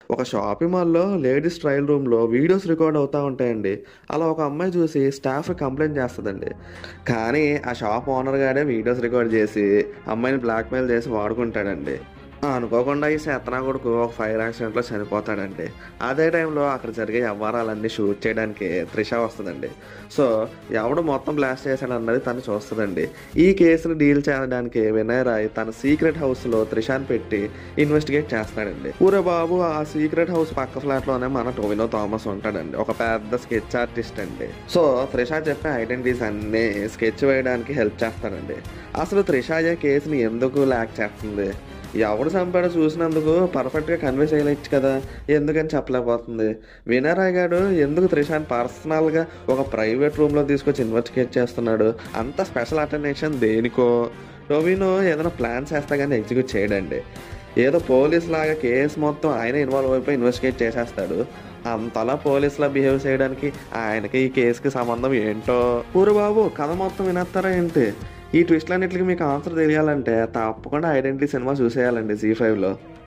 ఒక షాపింగ్ మాల్‌లో ladies trial రూమ్‌లో వీడియోస్ రికార్డ్ అవుతా ఉంటాయండి. అలా ఒక అమ్మాయి చూసి స్టాఫ్ కంప్లెయింట్ చేస్తదండి. కానీ ఆ షాప్ ఓనర్ గాడే వీడియోస్ రికార్డ్ చేసి అమ్మాయిని బ్లాక్‌మెయిల్ చేసి వాడుకుంటాడండి. అనుకోకుండా ఈ శెత్తనా కొడుకు ఒక ఫైర్ యాక్సిడెంట్‌లో చనిపోతాడండి. అదే టైంలో అక్కడ జరిగే వ్యవహారాలన్నీ షూట్ చేయడానికి త్రిష వస్తదండి. సో, ఎవడు మొత్తం బ్లాస్ట్ చేశాడన్నది తను చూస్తదండి. ఈ కేసుని డీల్ చేయడానికి వినయ్ రాయ్ తన సీక్రెట్ హౌస్‌లో త్రిషని పెట్టి ఇన్వెస్టిగేట్ చేస్తాడండి. ఊరే బాబు ఆ సీక్రెట్ హౌస్ పక్క ఫ్లాట్‌లోనే మన టొవినో థామస్ ఉంటాడండి. ఒక పెద్ద స్కెచ్ ఆర్టిస్ట్ అండి. సో, త్రిష చెప్పే ఐడెంటిటీస్ అన్నీ స్కెచ్ వేయడానికి హెల్ప్ చేస్తాడండి. అసలు త్రిషాయే కేసుని ఎందుకు లాక్ చేస్తుంది? ఎవడు చంపాడో చూసినందుకు పర్ఫెక్ట్‌గా కన్వే చేయలేచ్చు కదా! ఎందుకని చెప్పలేకపోతుంది. వినయ్ రాయ్ గాడు ఎందుకు త్రిషాని పర్సనల్‌గా ఒక ప్రైవేట్ రూమ్‌లో తీసుకొచ్చి ఇన్వెస్టిగేట్ చేస్తున్నాడు? అంత స్పెషల్ అటెన్షన్ దేనికో? టొవినో ఏదైనా ప్లాన్స్ ఏస్తే గాని ఎగ్జిక్యూట్ చేయడండి. ఏదో పోలీస్‌లాగా కేస్ మొత్తం ఆయనే ఇన్వాల్వ్ అయిపోయి ఇన్వెస్టిగేట్ చేసేస్తాడు. అంతలా పోలీస్‌లా బిహేవ్ చేయడానికి ఆయనకి ఈ కేస్‌కి సంబంధం ఏంటో? ఊరు బాబు కథ మొత్తం వినేత్తారా ఏంటి? ఈ ట్విస్ట్‌లన్నిట్లికి మీకు ఆన్సర్ తెలియాలంటే తప్పకుండా 'ఐడెంటిటీ' సినిమా చూసేయాలండి జీ5లో.